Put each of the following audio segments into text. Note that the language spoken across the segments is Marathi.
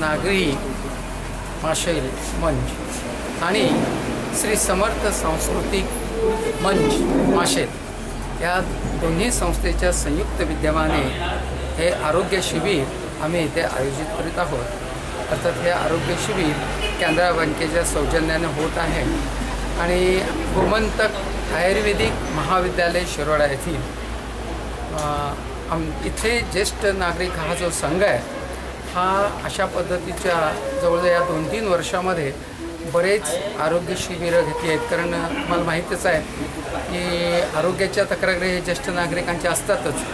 नागरी माशैल मंच आणि श्री समर्थ सांस्कृतिक मंच माशेल या दोन्ही संस्थेच्या संयुक्त विद्यमाने हे आरोग्य शिबिर आम्ही इथे आयोजित करीत आहोत। अर्थात हे आरोग्य शिबिर कॅनरा बँकेच्या सौजन्याने होत आहे आणि गोमंतक आयुर्वेदिक महाविद्यालय शिरोडा येथील इथे ज्येष्ठ नागरिक हा जो संघ आहे हा अशा पद्धतीच्या जवळजवळ या 2-3 वर्षामध्ये बरेच आरोग्य शिबिरं घेतली आहेत। कारण मला माहीतच आहे की आरोग्याच्या तक्रारी हे ज्येष्ठ नागरिकांच्या असतातच,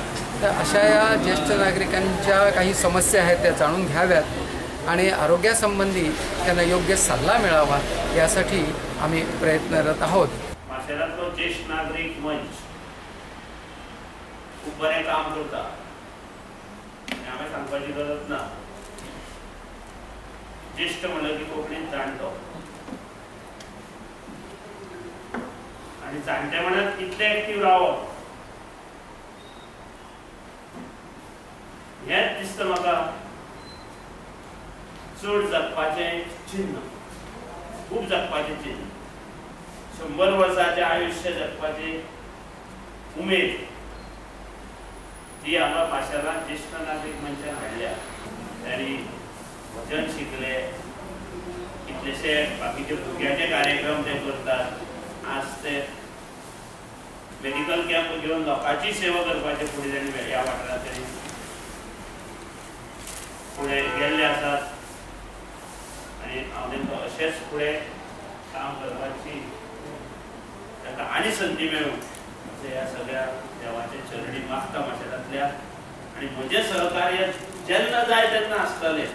तर अशा या ज्येष्ठ नागरिकांच्या काही समस्या आहेत त्या जाणून घ्याव्यात आणि आरोग्यासंबंधी त्यांना योग्य सल्ला मिळावा यासाठी आम्ही प्रयत्नरत आहोत। माशेलांतलो ज्येष्ठ नागरिक मंच खूप बरें काम करता आनी हांवें सांगपाची गरज ना। ज्येष्ठ म्हणलं की कोंकणीत जाणटो आनी जाणटे म्हणत कितले एक्टीव रावप हेच दिसता म्हाका चड जगपाचें चिन्ह, खूप जगपाचें चिन्ह। 100 वर्सांचें आयुष्य जगपाची उमेद ती हांगा माशेलांत ज्येष्ठ नागरीक मंचान हाडल्या। तांणी भजन शिकले, कितलेशे बाकीचे भुरग्याचे कार्यक्रम ते करतात। आज ते मेडिकल कॅम्प घेवन लोकांची सेवा करपाचे फुडें तांणी ह्या वाठारांत तांणी फुडें गेल्ले आसात आनी हांव तांकां अशेंच फुडें काम करपाची तांकां आनी संदी मेळूं अशें ह्या सगळ्या देवाचे चरणी मागता माशेलांतल्या। आनी म्हजें सहकार्य जेन्ना जाय तेन्ना आसतलें।